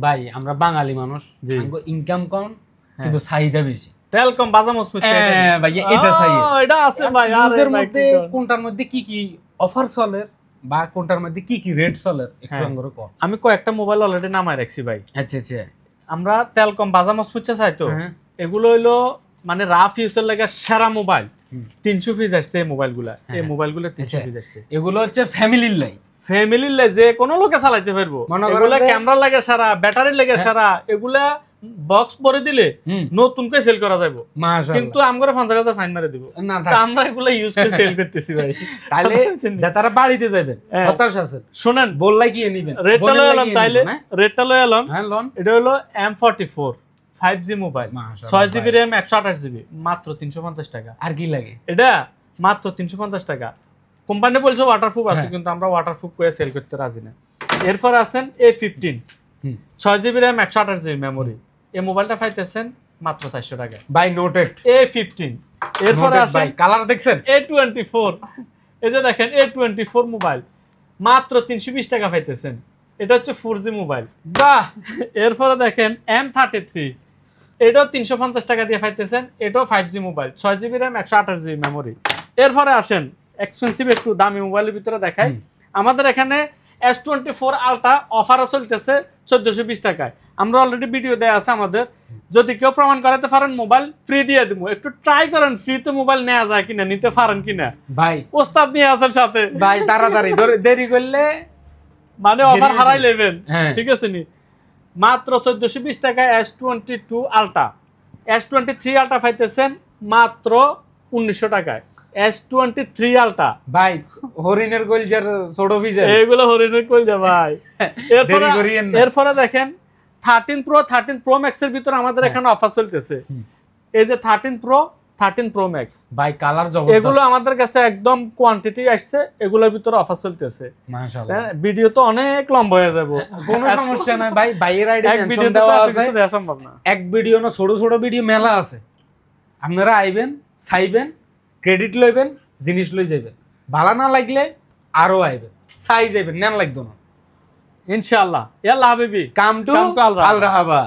ভাই আমরা বাঙালি মানুষ, ইনকাম কম কিন্তু চাহিদা বেশি। তেল কম বাজা মজবুত ভাই এটা চাই, এটা আছে ভাই। এর মধ্যে কোনটার মধ্যে কি কি অফার চলে বা কোনটার মধ্যে কি কি রেট চলে একটু আমগরে কও। আমি কয়েকটা মোবাইল অলরেডি নামায় রাখছি ভাই। আচ্ছা আচ্ছা, আমরা তেল কম বাজা মজবুত চাই তো এগুলো হইলো মানে রাফ ইউজের লাগে সেরা মোবাইল। 300 পিস আসছে এই মোবাইলগুলা, এই মোবাইলগুলো 300 পিস আসছে। এগুলো হচ্ছে ফ্যামিলির লাই, ফ্যামিলির লাই যে কোনো লোকে চালাতে পারবো। এগুলা ক্যামেরা লাগে সারা, ব্যাটারি লাগে সারা, এগুলা বক্স পরে দিলে নতুন করে সেল করা যাবে। কিন্তু আমরা 50,000 ফাইন মারে দিব না, আমরা এগুলা ইউজ করে সেল করতেছি ভাই। তাহলে যে তারা বাড়িতে যাবেন হতাশ আছেন, শুনেন বললাই কি নিবেন রেটটা লয় এলাম, তাইলে রেটটা লয় এলাম। এটা হলো M44 5G mobile, 6GB RAM 128GB, মাত্র 350 টাকা। আর কি লাগে? এটা মাত্র 350 টাকা। কোম্পানি বলছে ওয়াটারপ্রুফ আছে, কিন্তু আমরা ওয়াটারপ্রুফ করে সেল করতে রাজি না। এরপর আছেন A15 6GB RAM 128GB memory, এই মোবাইলটা পাইতেছেন মাত্র 400 টাকা বাই নোটেড। A15 এরপর আছেন ভাই কালার দেখছেন A24, এই যে দেখেন A24 মোবাইল মাত্র 320 টাকা পাইতেছেন। এটা হচ্ছে 4G মোবাইল। বাহ। এরপরে দেখেন M33, এটাও 350 টাকা দিয়ে পাইতেছেন। এটাও 5G mobile, 6GB RAM 128GB memory. এরপরে আসেন এক্সপেন্সিভ একটু দামি মোবাইলের ভিতরে দেখাই। আমাদের এখানে S24 আলট্রা অফারে চলতেছে 1420 টাকায়। আমরা অলরেডি ভিডিও দেয়া আছে আমাদের, যদি কেউ প্রমাণ করাতে পারেন মোবাইল ফ্রি দিয়ে দিব। একটু ট্রাই করেন ফ্রিতে মোবাইল নেওয়া যায় কিনা, নিতে পারেন কিনা। ভাই ওস্তাদ নিয়ে আছেন সাথে ভাই, তাড়াতাড়ি দেরি করলে মানে অফার হারাই নেবেন। ঠিক আছে নি? মাত্র 1420 টাকায় S22 আলট্রা। S23 আলট্রা পাইতেছেন মাত্র 1900 টাকায়। S23 আলট্রা ভাই হরিণের কলজার ছোট পিস, এগুলো হরিণের কলজা ভাই। এরপরে দেখেন 13 Pro Max এর ভিতর আমাদের এখানে অফার চলতেছে। এই যে 13 Pro Max ভাই কালার জবরদস্ত, এগুলো আমাদের কাছে একদম কোয়ান্টিটি আসছে, এগুলোর ভিতরে অফার চলতেছে। মাশাআল্লাহ ভিডিও তো অনেক লম্বা হয়ে যাবে, কোনো সমস্যা নাই ভাই। বাইরের আইডি এক ভিডিও দেওয়া আছে, দেওয়া সম্ভব না। এক ভিডিও না, ছোট ছোট ভিডিও মেলা আছে। আপনারা আইবেন, চাইবেন, ক্রেডিট লইবেন, জিনিস লই যাবেন। ভালো না লাগলে আরো আইবেন, চাই যাবেন, নেন লাগতো না। ইনশাআল্লাহ। ইয়াল্লাহ হাবিবি, কাম টু আল রাহাবা।